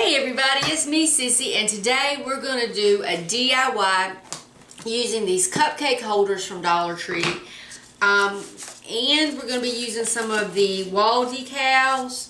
Hey everybody, it's me Sissy, and today we're going to do a DIY using these cupcake holders from Dollar Tree. And we're going to be using some of the wall decals,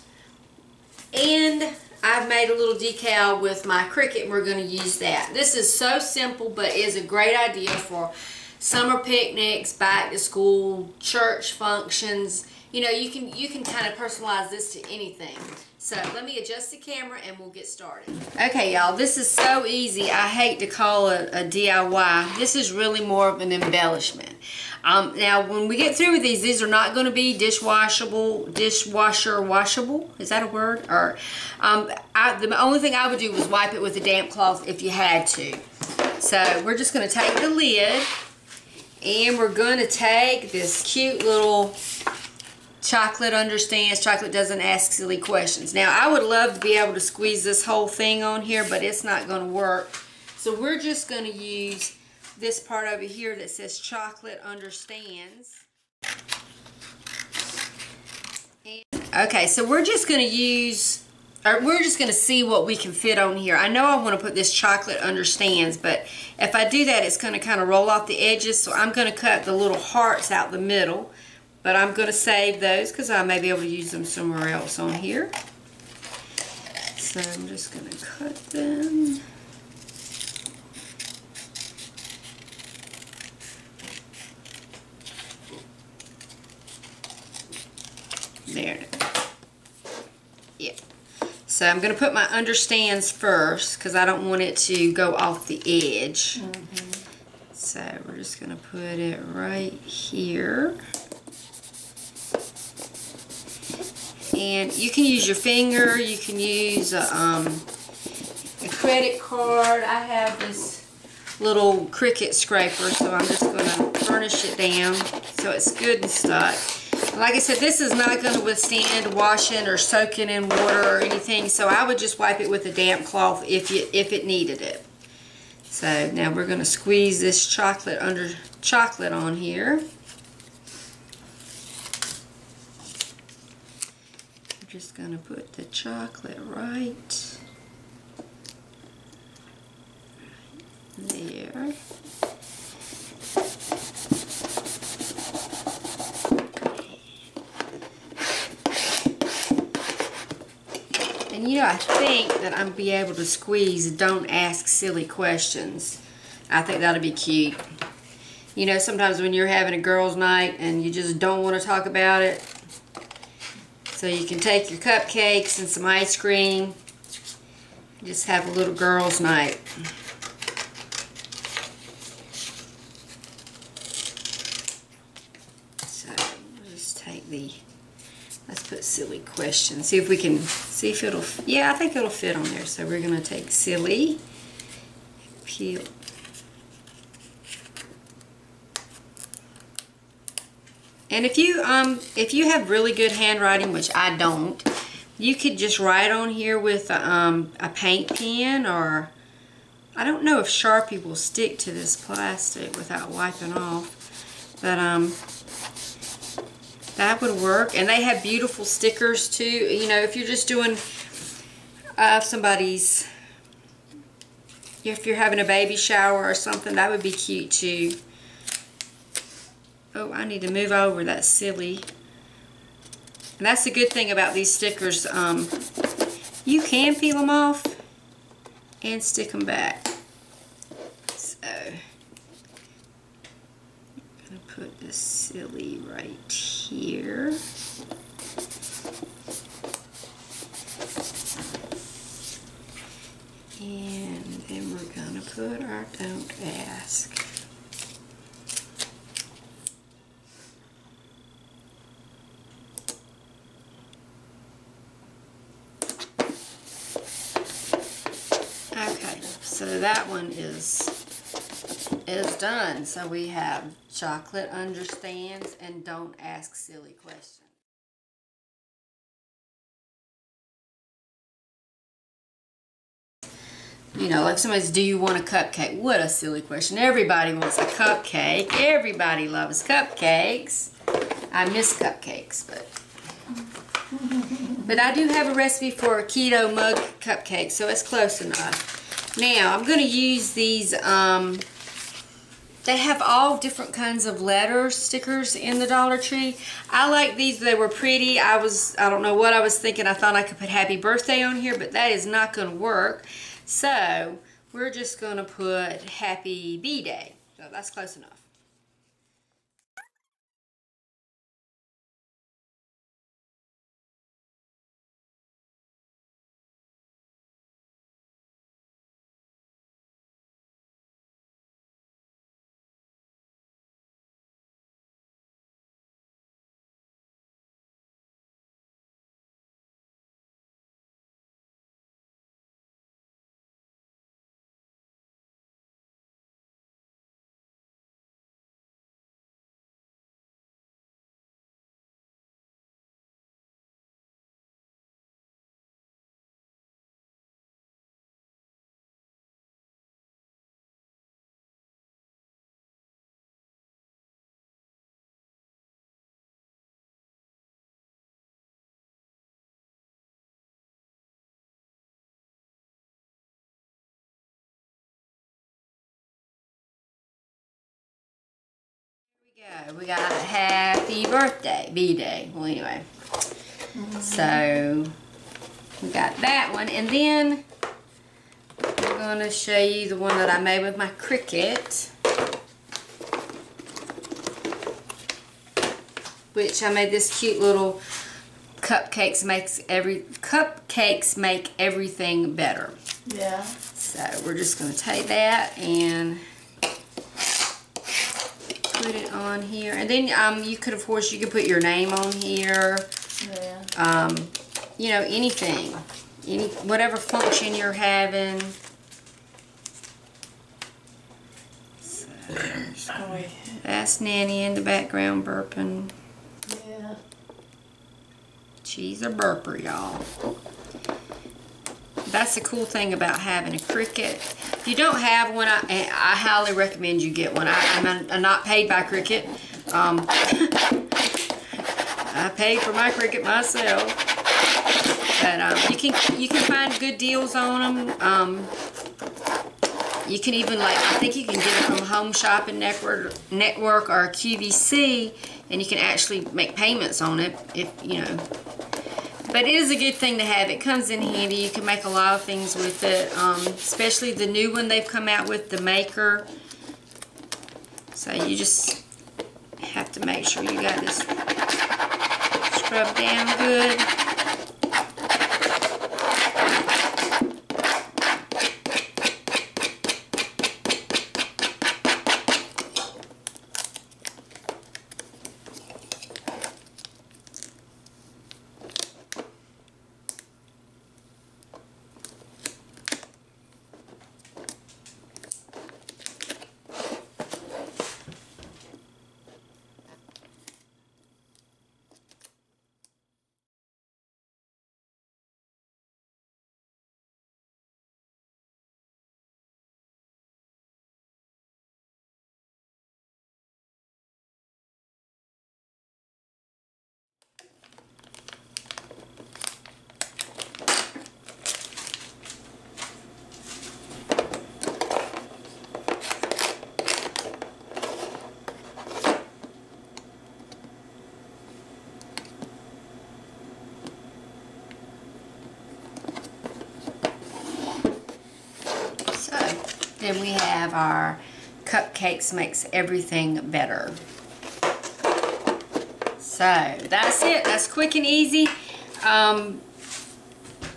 and I've made a little decal with my Cricut and we're going to use that. This is so simple, but is a great idea for summer picnics, back to school, church functions. You know, you can kind of personalize this to anything. So let me adjust the camera and we'll get started. Okay, y'all, this is so easy. I hate to call it a DIY. This is really more of an embellishment. Now, when we get through with these are not going to be dishwasher washable. Is that a word? Or the only thing I would do was wipe it with a damp cloth if you had to. So we're just going to take the lid and we're going to take this cute little chocolate understands. Chocolate doesn't ask silly questions. Now, I would love to be able to squeeze this whole thing on here, but it's not going to work. So we're just going to use this part over here that says chocolate understands. Okay, so we're just going to use, or we're just going to see what we can fit on here. I know I want to put this chocolate understands, but if I do that, it's going to kind of roll off the edges. So I'm going to cut the little hearts out the middle. But I'm going to save those because I may be able to use them somewhere else on here. So I'm just going to cut them. There. Yeah. So I'm going to put my understands first because I don't want it to go off the edge. So we're just going to put it right here. And you can use your finger, you can use a credit card. I have this little Cricut scraper, so I'm just going to burnish it down so it's good and stuck. Like I said, this is not going to withstand washing or soaking in water or anything, so I would just wipe it with a damp cloth if it needed it. So now we're going to squeeze this chocolate on here. Just going to put the chocolate right there. And you know, I think that I'm be able to squeeze "Don't ask silly questions." I think that'll be cute. You know, sometimes when you're having a girls' night and you just don't want to talk about it, so you can take your cupcakes and some ice cream, just have a little girls' night. So we'll just take let's put silly questions. See if we can, see if it'll, yeah, I think it'll fit on there. So we're going to take silly, peel. And if you have really good handwriting, which I don't, you could just write on here with a paint pen, or I don't know if Sharpie will stick to this plastic without wiping off, but that would work. And they have beautiful stickers too. You know, if you're just doing somebody's, if you're having a baby shower or something, that would be cute too. Oh, I need to move over that silly. And that's the good thing about these stickers. You can peel them off and stick them back. So, I'm going to put the silly right here. And then we're going to put our "Don't ask." Okay, so that one is done. So we have chocolate understands and don't ask silly questions. You know, like somebody's, do you want a cupcake? What a silly question. Everybody wants a cupcake. Everybody loves cupcakes. I miss cupcakes, but But I do have a recipe for a keto mug cupcake, so it's close enough. Now, I'm going to use these, they have all different kinds of letter stickers in the Dollar Tree. I like these. They were pretty. I don't know what I was thinking. I thought I could put happy birthday on here, but that is not going to work. So, we're just going to put happy B-Day. So, that's close enough. We got happy birthday, B-Day. Well, anyway. So, we got that one. And then, I'm going to show you the one that I made with my Cricut. Which I made this cute little cupcakes make everything better. Yeah. So, we're just going to take that and put it on here, and then you could, of course, you could put your name on here. Yeah. You know, anything, whatever function you're having. So, that's Nanny in the background burping. Yeah. She's a burper, y'all. That's the cool thing about having a Cricut. If you don't have one, I highly recommend you get one. I'm not paid by Cricut. I paid for my Cricut myself. But you can find good deals on them. You can even, like, I think you can get it from Home Shopping Network or QVC, and you can actually make payments on it if you know. But it is a good thing to have. It comes in handy. You can make a lot of things with it, especially the new one they've come out with, the Maker. So you just have to make sure you got this scrubbed down good. Then we have our Cupcakes Makes Everything Better. So that's it. That's quick and easy.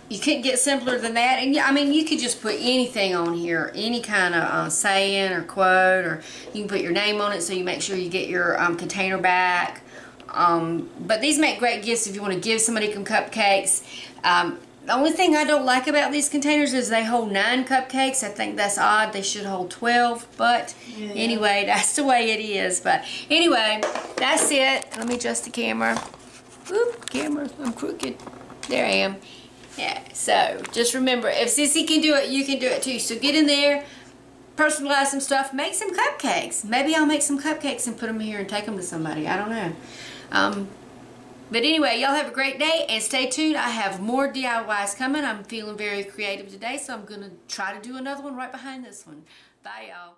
You couldn't get simpler than that. And I mean, you could just put anything on here, any kind of saying or quote, or you can put your name on it so you make sure you get your container back. But these make great gifts if you want to give somebody some cupcakes. The only thing I don't like about these containers is they hold 9 cupcakes. I think that's odd. They should hold 12. But anyway, that's the way it is. But anyway, that's it. Let me adjust the camera. Oop, camera, I'm crooked. There I am. Yeah, so just remember, if Sissy can do it, you can do it too. So get in there, personalize some stuff, make some cupcakes. Maybe I'll make some cupcakes and put them here and take them to somebody. I don't know. But anyway, y'all have a great day and stay tuned. I have more DIYs coming. I'm feeling very creative today, so I'm going to try to do another one right behind this one. Bye, y'all.